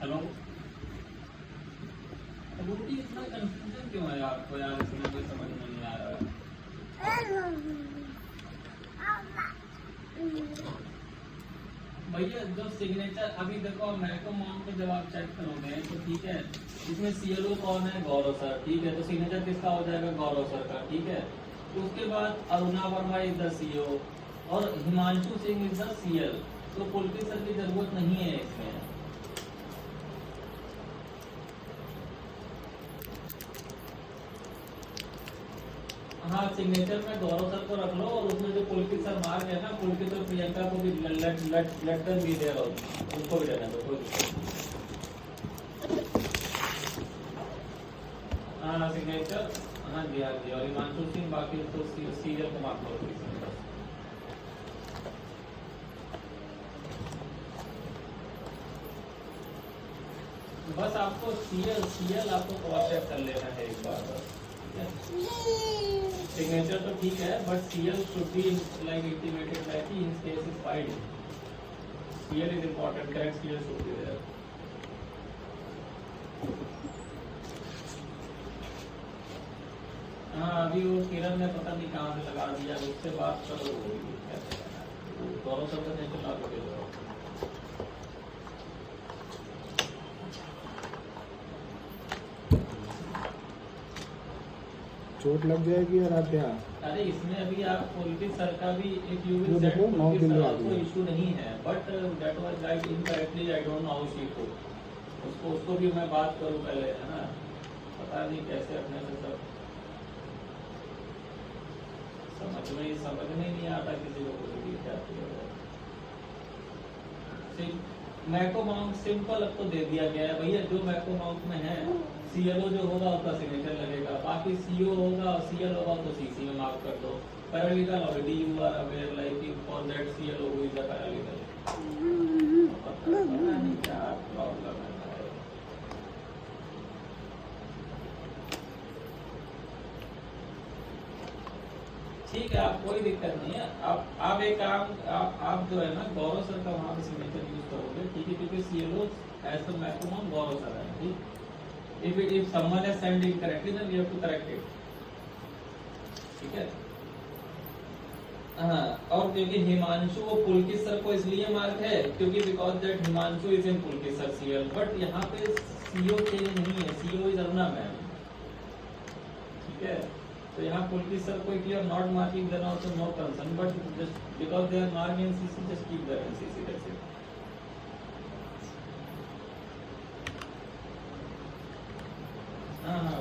Hello. रूटी इतना confusion क्यों है आपको यार, इसमें कोई समझ में नहीं आ रहा है। भैया जो सिग्नेचर अभी देखो मैको मॉम पे जब आप चेक करोगे तो ठीक है, इसमें सीएलओ कौन है? गौरव सर, ठीक है। तो सिग्नेचर किसका हो जाएगा? गौरव सर का, ठीक है। उसके बाद Aruna Verma is the CEO और Himanshu Singh is the CL. तो पुलकित सर की जरूरत नहीं है इसमें। हाँ, सिग्नेचर में गौरव सर को रख लो और उसमें जो पुलकित सर मार्क है ना, पुलकित और प्रियंका को भी लेट देम बी देयर, उनको भी रहने दो, कोई दिक्कत नहीं। हाँ सिग्नेचर, हाँ जी हाँ जी। और हिमांशु सिंह बाकी तो सीरियल को मार्क करो। बस आपको सीएल आपको क्रॉस चेक कर लेना है एक बार बस। सिग्नेचर तो ठीक है but CL should be like intimated like in case is filed. CL is important, correct CL should be there. हाँ अभी वो किरण ने पता नहीं कहाँ से लगा दिया, उससे बात करो। गौरव सर का नहीं चला के चोट लग जाएगी यार आप क्या? अरे इसमें अभी आप पुलकित सर का भी एक यू विल वो सेट देखो, 9 पुलकित दिन सर बाद आपको है। इशू नहीं है but that was right incorrectly, I don't know how she को उसको भी मैं बात करूं पहले, है ना। पता नहीं कैसे अपने से सब समझ में नहीं आता किसी को कुछ भी क्या है। मैको माउंट सिंपल अब तो दे दिया गया है भैया, जो मैको माउंट में है सीएलओ जो होगा उसका सिग्नेचर लगेगा, बाकी सीओ होगा और सीएल होगा तो सीसी में मार्क कर दो। Paralegal already you are aware like for that CLO who is the paralegal. पता नहीं क्या प्रॉब्लम है। ठीक है, आप कोई दिक्कत नहीं है। आप एक काम, आप जो है ना गौरव सर का वहाँ पे सिग्नेचर यूज करोगे, ठीक है, क्योंकि CLO as the maximum Gaurav sir है, ठीक। If someone has sent incorrectly, then we have to correct it. ठीक है। हाँ, और क्योंकि हिमांशु वो पुलकित सर को इसलिए मार्क है क्योंकि because that Himanshu is in Pulkit sir CL, but यहाँ पे सीओ चेंज नहीं है, सीओ इज अरुणा मैम, ठीक है। तो यहाँ पुलकित सर को if you are not marking then also no concern, but just because they are marking in CC just keep there in CC, that's it. हाँ हाँ